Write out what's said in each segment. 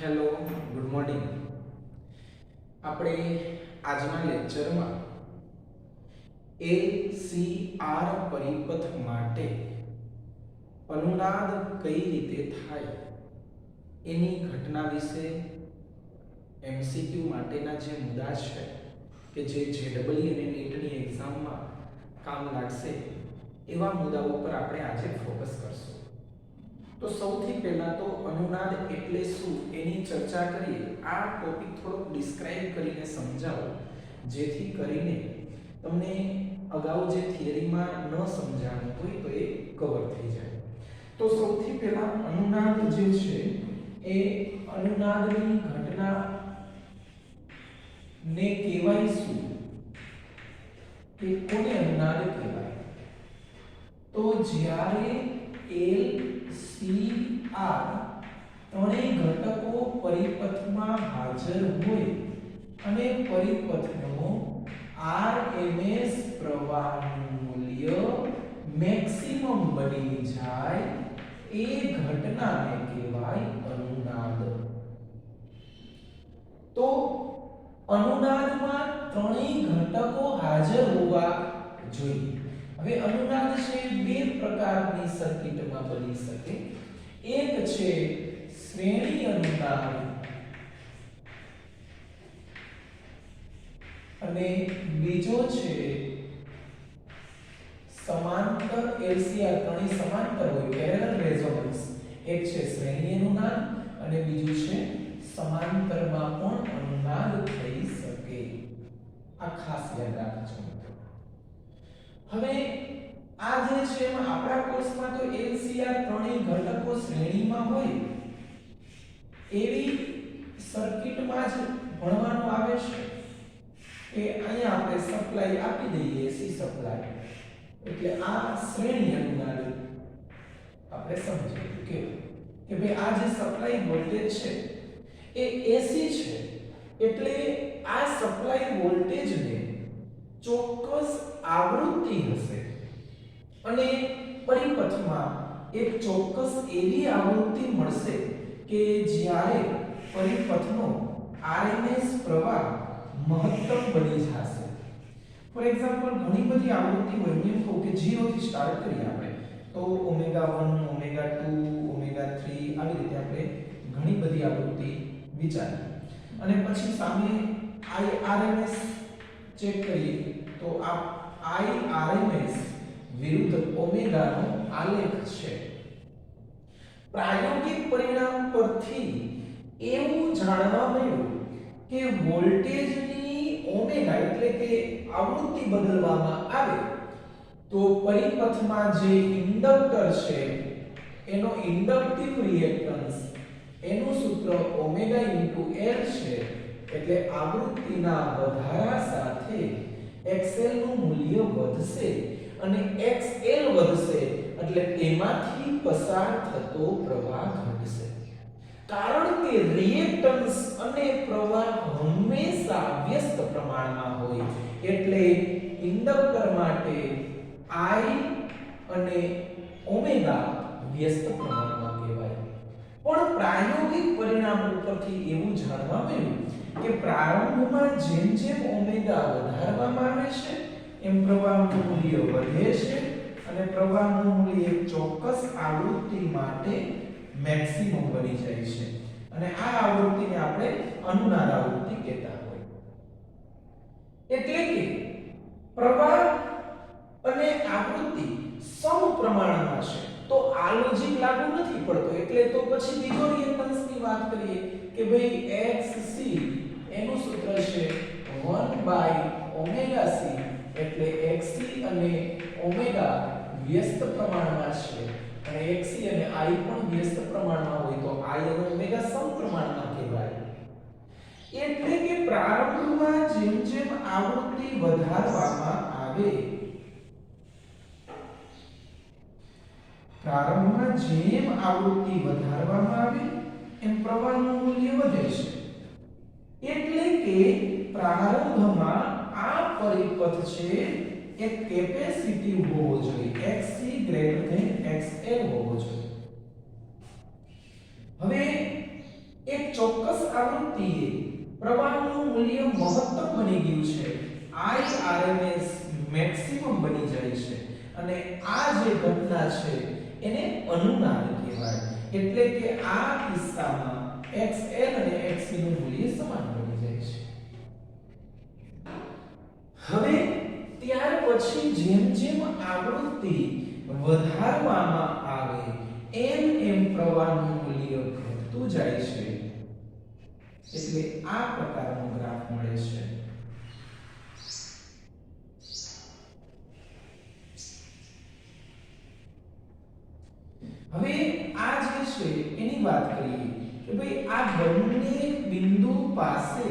Hello, good morning. આપણે આજના લેક્ચરમાં LCR પરિપથ માટે અનુનાદ કઈ રીતે થાય એની ઘટના વિશે MCQ માટેના જે મુદ્દા છે કે જે JEE અને નીટની એક્ઝામમાં કામ લાગશે એવા મુદ્દાઓ પર આપણે આજે ફોકસ કરશું. તો સૌથી પહેલા તો અનુનાદ એટલે શું એની ચર્ચા કરીએ. આ ટોપિક થોડો ડિસ્ક્રાઇબ કરીને સમજાવો જેથી કરીને તમને અગાઉ જે થિયરીમાં ન સમજાણું હોય તો એ કવર થઈ જાય. તો સૌથી પહેલા અનુનાદ જે છે એ અનુનાદની ઘટના ને કહેવાય શું કે કોને અનુનાદ કહેવાય? તો જ્યારે L C R ત્રણેય ઘટકો પરિપથમાં હાજર હોય અને પરિપથનો RMS પ્રવાહનું મૂલ્ય મેક્સિમમ બની જાય એ ઘટનાને કહેવાય અનુનાદ. તો અનુનાદમાં ત્રણેય ઘટકો હાજર હોવા જોઈએ. હવે અનુનાદ છે બે પ્રકારની સર્કિટમાં બની શકે. એક છે શ્રેણી અનુનાદ અને બીજો છે સમાંતર. LCR ત્રણેય સમાંતર હોય, પેરેલલ રેઝોનન્સ. એક છે શ્રેણી અનુનાદ અને બીજું છે સમાંતરમાં પણ અનુનાદ થઈ શકે. આ ખાસ યાદ રાખજો. હવે આ જે છે એમાં આપણા કોર્સમાં તો LCR ત્રણેય ઘટકો શ્રેણીમાં હોય એવી સર્કિટમાં જ ભણવાનું આવે છે. કે અહીંયા આપણે સપ્લાય આપી દઈએ AC સપ્લાય એટલે આ શ્રેણી અનુનાદ આપણે સમજીએ કે ભાઈ આ જે સપ્લાય વોલ્ટેજ છે એ AC છે એટલે આ સપ્લાય વોલ્ટેજને ચોક્કસ આવૃત્તિ હશે અને પરિપથમાં એક ચોક્કસ એવી આવૃત્તિ મળશે કે જ્યારે પરિપથનો RMS પ્રવાહ મહત્તમ બની જશે. ફોર એક્ઝામ્પલ ઘણી બધી આવૃત્તિ હોય. હું એમ કહું કે 0 થી સ્ટાર્ટ કરીએ આપણે તો ઓમેગા 1 ઓમેગા 2 ઓમેગા 3 આવી રીતે આપણે ઘણી બધી આવૃત્તિ વિચારીએ અને પછી સામે IRMS ચેક કરીએ તો આ IRMS વિરુદ્ધ ઓમેગાનો આલેખ છે. પ્રાયોગિક પરિણામ પરથી એવું જાણવા મળ્યું કે વોલ્ટેજની ઓમેગા એટલે કે આવૃત્તિ બદલવામાં આવે તો પરિપથમાં જે ઇન્ડક્ટર છે એનો ઇન્ડક્ટિવ રિએક્ટન્સ એનું સૂત્ર ઓમેગા L છે. એટલે આવૃત્તિના વધારા સાથે XL નું મૂલ્ય વધશે અને XL વધશે એટલે તેમાંથી પસાર થતો પ્રવાહ ઘટશે. કારણ કે રિએક્ટન્સ અને પ્રવાહ હંમેશા વ્યસ્ત પ્રમાણમાં હોય એટલે ઇન્ડક્ટર માટે I અને ઓમેગા વ્યસ્ત પ્રમાણમાં કહેવાય. પણ પ્રાયોગિક પરિણામ ઉપરથી એવું જાણવા મળ્યું કે પ્રારંભમાં જેમ જેમ ઓમેગા વધારવામાં આવે છે એમ પ્રવાહનું મૂલ્ય વધે છે અને પ્રવાહનું મૂલ્ય એક ચોક્કસ આવૃત્તિ માટે મેક્સિમમ બની જાય છે અને આ આવૃત્તિને આપણે અનુનાદ આવૃત્તિ કહેતા હોય. એટલે કે પ્રવાહ અને આવૃત્તિ સમપ્રમાણમાં છે તો આ લોજિક લાગુ નથી પડતો. એટલે તો પછી બીજો રિએક્ટન્સની વાત કરીએ કે ભાઈ XC એનું સૂત્ર છે 1/ωc એટલે XC અને ઓમેગા વ્યસ્ત પ્રમાણમાં છે અને XC અને I પણ વ્યસ્ત પ્રમાણમાં હોય તો I અને ઓમેગા સમપ્રમાણમાં કહેવાય. એટલે કે પ્રારંભમાં જેમ જેમ આવૃત્તિ વધારવામાં આવે એમ પ્રવાહનું મૂલ્ય વધે છે. એટલે કે પ્રારંભમાં આ પરિપથ છે એક કેપેસિટિવ હોવો જોઈએ. XC XL હોવો જોઈએ. હવે એક ચોક્કસ આવૃત્તિએ પ્રવાહનું મૂલ્ય મહત્તમ બની ગયું છે, IRMS મેક્સિમમ બની જાય છે અને આ જે ઘટના છે એને અનુનાદ કહેવાય. એટલે કે આ કિસ્સામાં XL અને XC નું મૂલ્ય સમાન બની જાય છે. હવે ત્યાર પછી જેમ જેમ આવૃત્તિ વધારવામાં આવે એમ એમ પ્રવાહનું મૂલ્ય ઘટતું જાય છે. એટલે આ પ્રકારનો ગ્રાફ મળે છે. હવે આ જે છે એની વાત કરીએ કે ભાઈ આ બંને બિંદુ પાસે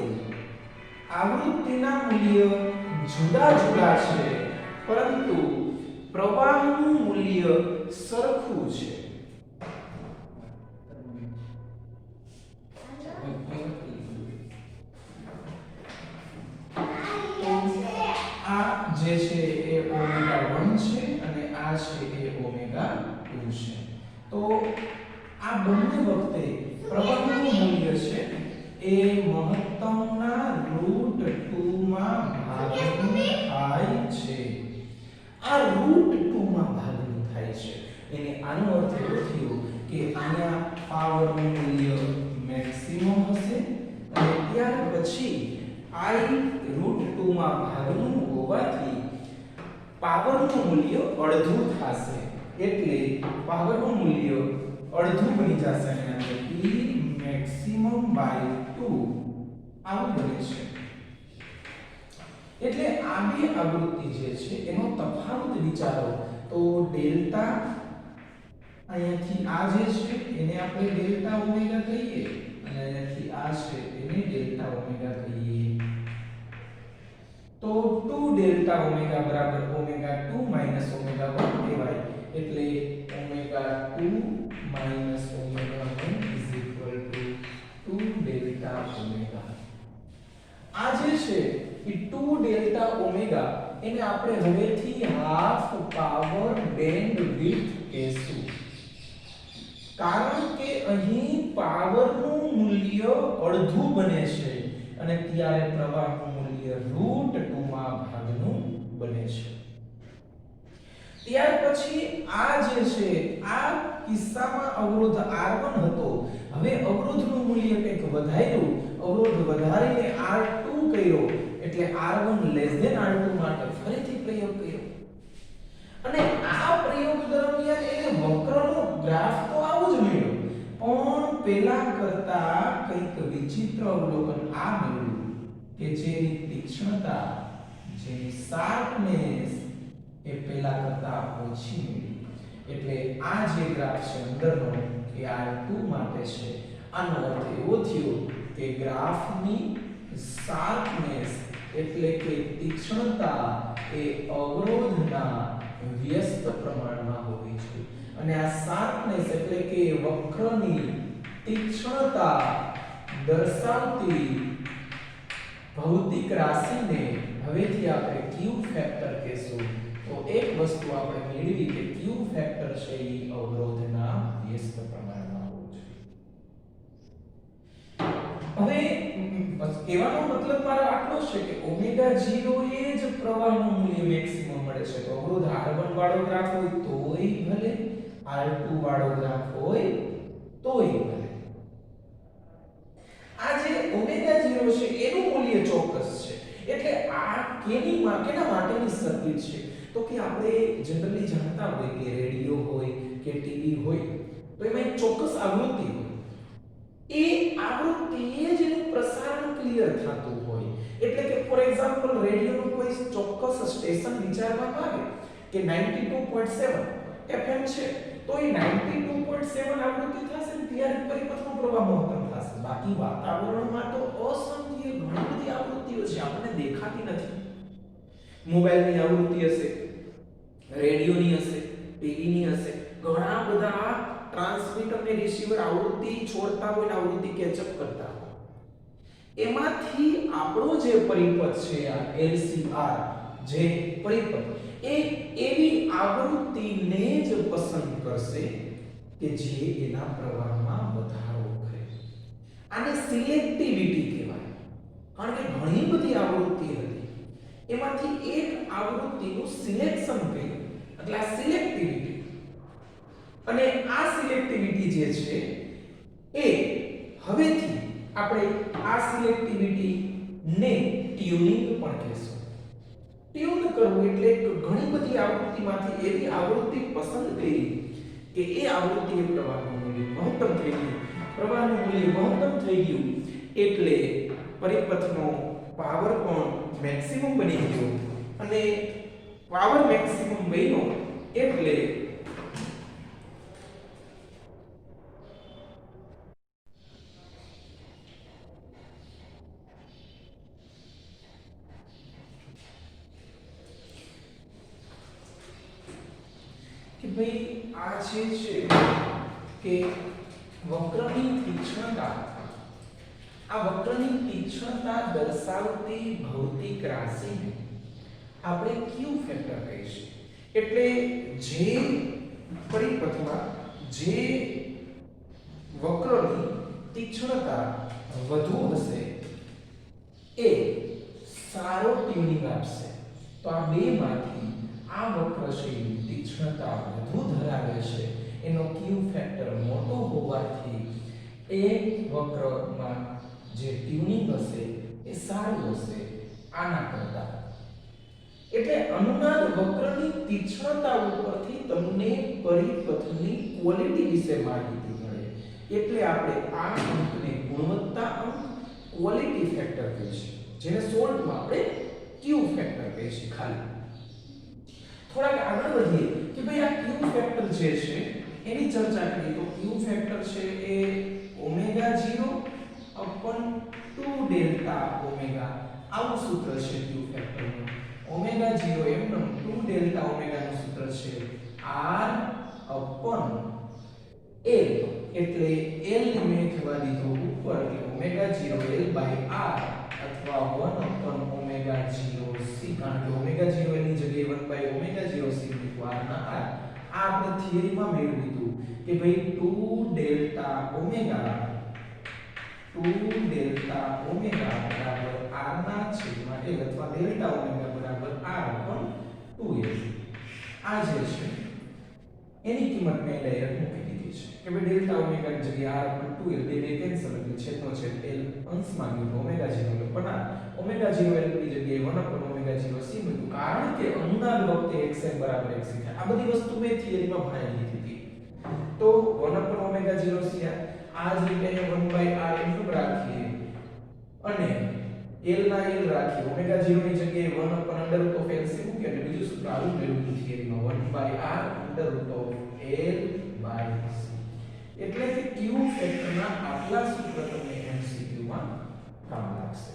આવૃત્તિના મૂલ્ય જુદા જુદા છે, પરંતુ પ્રવાહનું મૂલ્ય સરખું છે. આ જે છે એ ઓમેગા 1 છે અને આ છે એ ઓમેગા 2 છે. તો આ બંને વખતે પ્રવાહનું મૂલ્ય છે એ મહત્તમના √2 માં ભાગનું થાય છે. આ √2 માં ભાગનું થાય છે એટલે આનો અર્થ એવો થયો કે અહીંયા પાવરનું મૂલ્ય મેક્સિમમ હશે અને ત્યાર પછી I √2 માં ભાગનું હોવાથી પાવરનું મૂલ્ય અડધું થશે. એટલે પાવરનું મૂલ્ય અડધું બની જશે અને E maximum by 2 આવું બને છે. એટલે આ બે આવૃત્તિ જે છે એનો તફાવત વિચારો તો ડેલ્ટા અહીંયાથી આ જે છે એને આપણે ડેલ્ટા ઓમેગા કહીએ અને અહીંયાથી આ છે એને ડેલ્ટા ઓમેગા કહીએ. તો 2 ડેલ્ટા ઓમેગા બરાબર ઓમેગા 2 માઈનસ ઓમેગા 1 કહેવાય. એટલે omega 2 minus omega 1 is equal to 2 delta omega. આ જે છે એ 2 ડેલ્ટા ઓમેગા એને આપણે હવેથી હાફ પાવર બેન્ડવિડ્થ કહેશું, કારણ કે અહીં પાવરનું મૂલ્ય અડધું બને છે અને ત્યારે પ્રવાહનું મૂલ્ય √2 માં ભાગનું બને છે. ત્યાર પછી આ જે છે આ કિસ્સામાં અવરોધ R1 હતો. હવે અવરોધનું મૂલ્ય કંઈક વધાર્યું, અવરોધ વધારીને R2 કર્યો એટલે R1 R2 માટે ફરીથી પ્રયોગ કર્યો અને આ પ્રયોગ દરમિયાન એને વક્રનો ગ્રાફ તો આવો જ મળ્યો, પણ પેલા કરતા કંઈક વિચિત્ર અવલોકન આ મળ્યું કે જેની તીક્ષ્ણતા, જેની શાર્પનેસ એ પેલા કરતા ઓછી મળી. એટલે આ જે ગ્રાફ છે અંદરનો એ R2 માટે છે. આનો અર્થ એવો થયો કે ગ્રાફની શાર્પનેસ એટલે કે તીક્ષ્ણતા એ અવરોધના વ્યસ્ત પ્રમાણમાં હોવી જોઈએ અને આ શાર્પનેસ એટલે કે વક્રની તીક્ષ્ણતા દર્શાવતી ભૌતિક રાશિને હવેથી આપણે ક્યુ ફેક્ટર કહેશું. તો એક વસ્તુ આપણે મેળવી કે ક્યુ ફેક્ટર છે એ અવરોધના વ્યસ્ત પ્રમાણમાં હોવું જોઈએ. હવે કહેવાનો મતલબ મારો આટલો છે કે ઓમેગા 0 એ જ પ્રવાહનું મૂલ્ય મેક્સિમમ મળે છે. તો અવરોધ R1 વાળો ગ્રાફ હોય તોય ભલે, R2 વાળો ગ્રાફ હોય તોય ભલે. આ જે ઓમેગા 0 છે એનું મૂલ્ય ચોક્કસ છે. એટલે આ કેના માટેની સર્કિટ છે? તો કે આપણે જનરલી જાણતા હોય કે રેડિયો હોય કે ટીવી હોય તો એમાં એક ચોક્કસ આવૃત્તિ હોય. એ આવૃત્તિએ જ એનું પ્રસારણ ક્લિયર થતું હોય. એટલે કે ફોર એક્ઝામ્પલ રેડિયોનું કોઈ ચોક્કસ સ્ટેશન વિચારવામાં આવે કે 92.7 FM છે તો એ 92.7 આવૃત્તિ થશે ને ત્યારે પરિપથનો પ્રવાહ મહત્તમ થશે. બાકી વાતાવરણમાં તો અસંખ્ય ઘણી બધી આવૃત્તિઓ છે, આપણને દેખાતી નથી. મોબાઈલની આવૃત્તિ હશે, રેડિયોની હશે, ટીવીની હશે, ઘણા બધા ટ્રાન્સમીટર અને રિસીવર આવૃત્તિ છોડતા હોય ને આવૃત્તિ કેચઅપ કરતા હોય. એમાંથી આપણો જે પરિપથ છે આ LCR જે પરિપથ એ એવી આવૃત્તિને જ પસંદ કરશે કે જે એના પ્રવાહમાં વધારો કરે. આને સિલેક્ટિવિટી કહેવાય, કારણ કે ઘણી બધી આવૃત્તિ હતી, એમાંથી એક આવૃત્તિનું સિલેક્શન કર્યું એટલે આ સિલેક્ટિવિટી. અને આ સિલેક્ટિવિટી જે છે એ હવેથી આપણે આ સિલેક્ટિવિટી ને ટ્યુનિંગ પણ કહેશું. ટ્યુન કરવું એટલે ઘણી બધી આવૃત્તિમાંથી એવી આવૃત્તિ પસંદ કરી કે એ આવૃત્તિએ પ્રવાહનું મૂલ્ય મહત્તમ થઈ ગયું, પ્રવાહનું મૂલ્ય મહત્તમ થઈ ગયું એટલે પરિપથનો પાવર પણ મેક્સિમમ બની ગયો, અને પાવર મેક્સિમમ બન્યો એટલે કે ભાઈ આ જે છે કે વક્રની તીક્ષ્ણતા, આ વક્રની તીક્ષ્ણતા દર્શાવતી ભૌતિક રાશિને આપણે ક્યુ ફેક્ટર કહીશું. એટલે જે પરિપથમાં જે વક્રની તીક્ષ્ણતા વધુ હશે એ સારો ટ્યુનિંગ આપશે. તો આ બેમાંથી આ વક્ર છે તીક્ષ્ણતા વધુ ધરાવે છે, એનો ક્યુ ફેક્ટર મોટો હોવાથી એ વક્રમાં જે ટ્યુનિંગ હશે એ સારું હશે આના કરતા. એટલે અનુનાદ વક્રની તીક્ષ્ણતા ઉપરથી તમને પરિપથની ક્વોલિટી વિશે માહિતી મળે, એટલે આપણે આ અંકને ગુણવત્તા અંક ક્વોલિટી ફેક્ટર કહીશું, જેને શોર્ટમાં આપણે ક્યુ ફેક્ટર કહીશું. ખાલી થોડાક આગળ વધીએ કે ભાઈ આ ક્યુ ફેક્ટર જે છે એની ચર્ચા કરીએ તો ક્યુ ફેક્ટર છે એ ઓમેગા 0 અપન 2 ડેલ્ટા ઓમેગા, આવું સૂત્ર છે ક્યુ ફેક્ટરનું. ઓમેગા 0 એમનું 2 ડેલ્ટા ઓમેગા નું સૂત્ર છે r અપન l, એટલે l ને મેં થવા દીધો ઉપર એટલે ઓમેગા 0 l બાય r અથવા 1 અપન ઓમેગા 0 c, કારણ કે ઓમેગા 0 l ની જગ્યાએ 1 બાય ઓમેગા 0 c મૂકવા r ના r. આ આપણે થિયરીમાં મેળવી લીધું કે ભાઈ 2 ડેલ્ટા ઓમેગા બરાબર r ના છેદમાં l અથવા ડેલ્ટા ઓમેગા બરાબર r upon 2l. આ જે છે એની કિંમત મેં ડાયરેક્ટ મૂકી દીધી છે કે ભાઈ ડેલ્ટા ઓમેગા ની જગ્યાએ r upon 2l બે કેન્સલ એટલે છેદનો છેદ l અંશમાં ગયો ઓમેગા 0 l પણ આ ઓમેગા 0 l ની જગ્યાએ 1 upon ઓમેગા 0 c મૂક્યું, કારણ કે અનુનાદ વખતે xn બરાબર x થાય. આ બધી વસ્તુ મેં થિયરીમાં ભણાવી લીધી હતી. તો 1 upon ઓમેગા 0 c આ જગ્યાએ 1 by r એમ રાખીએ અને l ના l રાખીએ, ઓમેગા 0 ની જગ્યાએ 1 upon under root of l c મૂકીએ એટલે બીજું સૂત્ર આવું મેળવ્યું થિયરીમાં 1 by r under root of l by c. એટલે કે q ફેક્ટરના આટલા સૂત્ર તમને MCQ માં કામ લાગશે.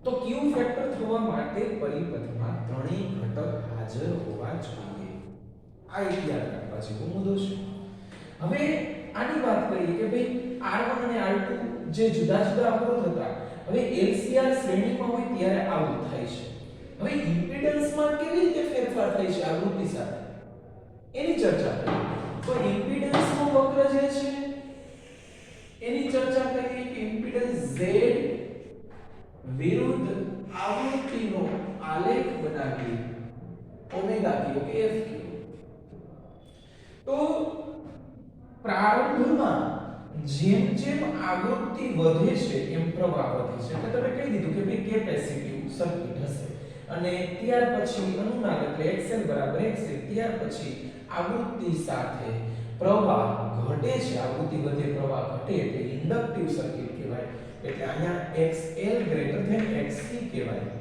તો q ફેક્ટર થવા માટે પરિપથમાં ત્રણેય ઘટક હાજર હોવા જોઈએ. આ એક યાદ રાખવા જેવો મુદ્દો છે. હવે આની વાત કરીએ કે ભાઈ R1 અને R2 જે જુદા જુદા અવરોધ હતા, હવે LCR શ્રેણીમાં હોય ત્યારે આવું થાય છે. હવે ઇમ્પિડન્સમાં કેવી રીતે ફેરફાર થાય છે આવૃત્તિ સાથે એની ચર્ચા કરીએ. તો ઇમ્પિડન્સનો વક્ર જે છે એની ચર્ચા કરીએ કે ઇમ્પિડન્સ Z વિરુદ્ધ આવૃત્તિનો આલેખ બનાવીએ ઓમેગા કયો કે f કયો. તો પ્રારંભમાં જેમ જેમ આવૃત્તિ વધે છે એમ પ્રવાહ વધે છે. એટલે તમે કહી દીધું કે ભાઈ કેપેસિટિવ સર્કિટ હશે અને ત્યાર પછી અનુનાદ એટલે xl બરાબર xc, ત્યાર પછી આવૃત્તિ સાથે પ્રવાહ ઘટે છે, આવૃત્તિ વધે પ્રવાહ ઘટે એટલે ઇન્ડક્ટિવ સર્કિટ કહેવાય. એટલે અહીંયા xl ગ્રેટર ધેન xc કહેવાય,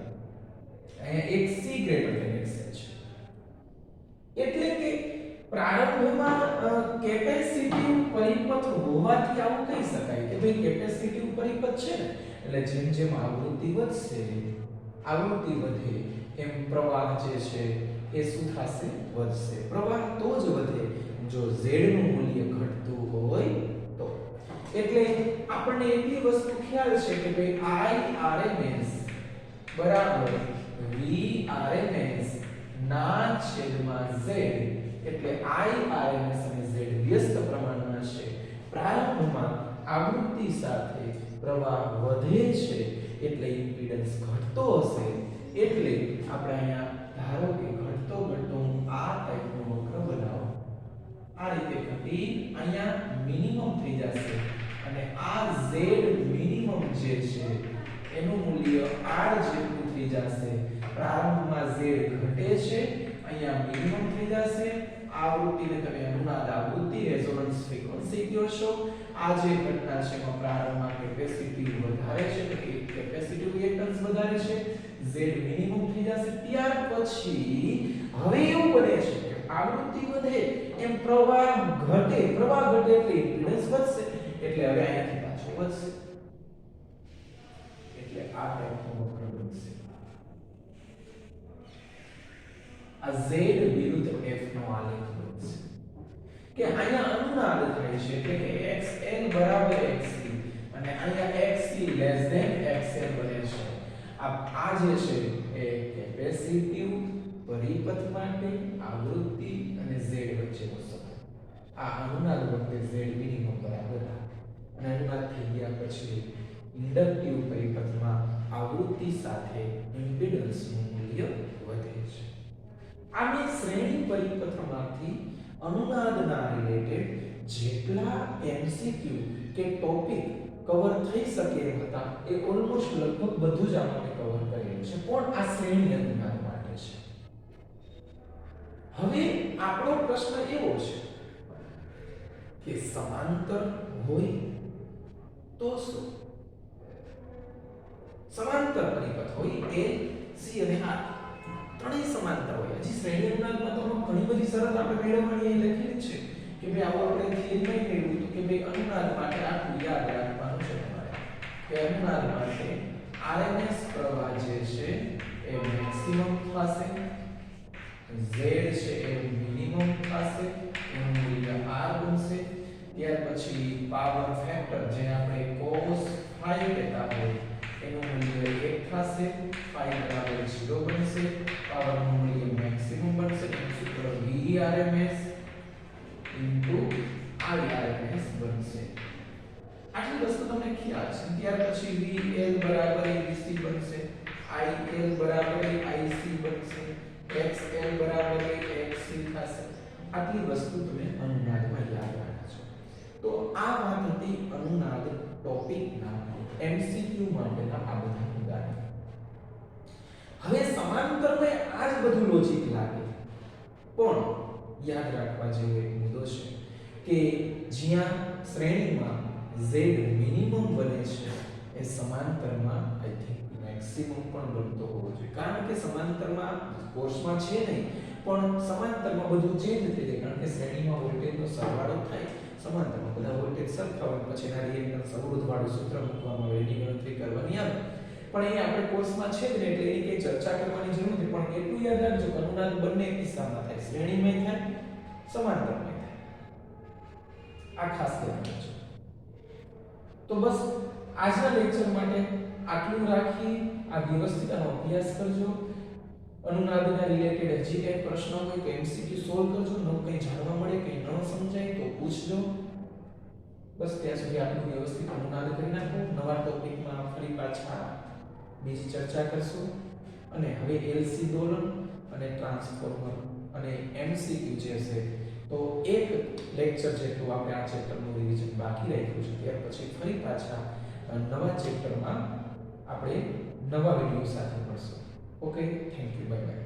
અહીંયા xc ગ્રેટર ધેન xl છે. એટલે કે પ્રારંભમાં કેપેસિટિવ પરિપથ હોવાથી આવું કહી શકાય કે ભાઈ કેપેસિટિવ પરિપથ છે ને એટલે જેમ જેમ આવૃત્તિ વધશે, આવૃત્તિ વધે એમ પ્રવાહ જે છે એ શું થશે? વધશે. પ્રવાહ તો જ વધે જો z નું મૂલ્ય ઘટતું હોય તો. એટલે આપણને એટલી વસ્તુ ખ્યાલ છે કે ભાઈ Irms બરાબર Vrms ના છેદમાં z, એટલે Irms અને z વ્યસ્ત પ્રમાણમાં છે. પ્રારંભમાં આવૃત્તિ સાથે પ્રવાહ વધે છે એટલે ઇમ્પિડન્સ ઘટતો હશે, એટલે આપણે અહીંયા ધારો કે ઘટતો ઘટતો હું આ ટાઈપનો વક્ર બનાવું, આ રીતે ઘટી અહીંયા મિનિમમ થઈ જશે અને આ z મિનિમમ જે છે એનું મૂલ્ય r જેટલું થઈ જશે. પ્રારંભમાં z ઘટે છે, અહીંયા મિનિમમ થઈ જશે. આવૃત્તિને તમે અનુનાદ આવૃત્તિ રેઝોનન્સ ફ્રીક્વન્સી કહો છો. આ જે ઘટના છે એમાં પ્રારંભમાં કેપેસિટી વધારે છે, એટલે કે કેપેસિટી રિએક્ટન્સ વધારે છે, z મિનિમમ થઈ જશે. ત્યાર પછી હવે એવું બને છે કે આવૃત્તિ વધે એમ પ્રવાહ ઘટે એટલે ઇમ્પિડન્સ વધશે, એટલે હવે અહીંયાથી પાછો વધશે, એટલે આ ટાઈપનો વક્ર બનશે. આ z વિરુદ્ધ f નો આલેખ બનશે કે અહીંયા અનુનાદ થાય છે, એટલે કે xl બરાબર xc અને અહીંયા xc xl બને છે. આ જે છે એ કેપેસિટિવ પરિપથ માટે આવૃત્તિ અને z વચ્ચેનો સંબંધ. આ અનુનાદ વખતે z મિનિમમ બરાબર અને અનુનાદ થઈ ગયા પછી ઇન્ડક્ટિવ પરિપથમાં આવૃત્તિ સાથે ઇમ્પિડન્સનું મૂલ્ય વધે છે. આની શ્રેણી પરિપથમાંથી અનુનાદના રિલેટેડ જેટલા એમસીક્યુ કે ટોપિક કવર થઈ શકે એમ હતા એ ઓલમોસ્ટ લગભગ બધું જ આપણે કવર કરેલું છે, પણ આ શ્રેણી અનુનાદ માટે છે. હવે આપણો પ્રશ્ન એવો છે કે સમાંતર હોય તો શું? સમાંતર પરિપથ હોય a c અને r ત્રણેય સમાંતર હોય. હજી શ્રેણી અનુનાદમાં તો ઘણી બધી શરત આપણે મેળવવાની એ લખેલી છે કે ભાઈ આવો આપણે થિયરીમાં મેળવ્યું હતું કે ભાઈ અનુનાદ માટે આટલું યાદ રાખવાનું છે તમારે કે અનુનાદ માટે RMS પ્રવાહ જે છે એ મેક્સિમમ થશે, z છે એ મિનિમમ થશે, એનું મૂલ્ય r બનશે. ત્યાર પછી પાવર ફેક્ટર જે આપણે cos 5 લેતા હોય એનું મૂલ્ય 1 થશે, phi બરાબર 0 બનશે, પાવર નું મૂલ્ય મેક્સિમમ બનશે. એનું સૂત્ર Vrms Irms બનશે. આટલી વસ્તુ તમને ખ્યાલ છે. ત્યાર પછી VL બરાબર VC બનશે, IL બરાબર IC બનશે, XL બરાબર XC થશે. આટલી વસ્તુ તમે અનુનાદમાં યાદ રાખજો. તો આ વાત હતી અનુનાદ ટોપિકના એમસીક્યુ માટેના આ બધા મુદ્દા. હવે સમાંતરમાં આ જ બધું લોજિક લાગે, પણ યાદ રાખવા જેવો એક મુદ્દો છે કે જ્યાં શ્રેણીમાં z મિનિમમ બને છે એ સમાંતરમાં આઈ થિંક મેક્સિમમ પણ બનતો હોવો જોઈએ, કારણ કે સમાંતરમાં કોર્સમાં છે નહીં પણ સમાંતરમાં બધું ચેન્જ થઈ જાય, કારણ કે શ્રેણીમાં વોલ્ટેજનો સરવાળો થાય, સમાંતરમાં બધા વોલ્ટેજ સરખા હોય, પછી એના રિએક્ટન્સ અવરોધ વાળું સૂત્ર મૂકવામાં આવે, એની ગણતરી કરવાની આવે. પણ એ આપણે કોર્સમાં છે જ ને એટલે એની કઈ ચર્ચા કરવાની જરૂર નથી. પણ એટલું યાદ રાખજો કે અનુનાદ બંને કિસ્સામાં થાય, શ્રેણીમાં થાય, સમાંતરમાં થાય. આ ખાસ ધ્યાન રાખજો. તો બસ આજના લેક્ચર માટે આટલું રાખી આ વ્યવસ્થિત આનો અભ્યાસ કરજો. અનુનાદના રિલેટેડ હજી કંઈ પ્રશ્ન હોય તો એમસીક્યુ સોલ્વ કરજો, નવું કંઈ જાણવા મળે કંઈ ન સમજાય તો પૂછજો. બસ ત્યાં સુધી આટલું વ્યવસ્થિત અનુનાદ કરી નાખો. નવા ટોપિકમાં ફરી પાછા બીજી ચર્ચા કરશું. અને હવે એલસી દોલન અને ટ્રાન્સફોર્મર અને એમસીક્યુ જે છે તો એક લેક્ચર જેટલું આપણે આ ચેપ્ટરનું રિવિઝન બાકી રાખ્યું છે. ત્યાર પછી ફરી પાછા નવા ચેપ્ટરમાં આપણે નવા વિડિયો સાથે મળશું. Okay, thank you, bye bye.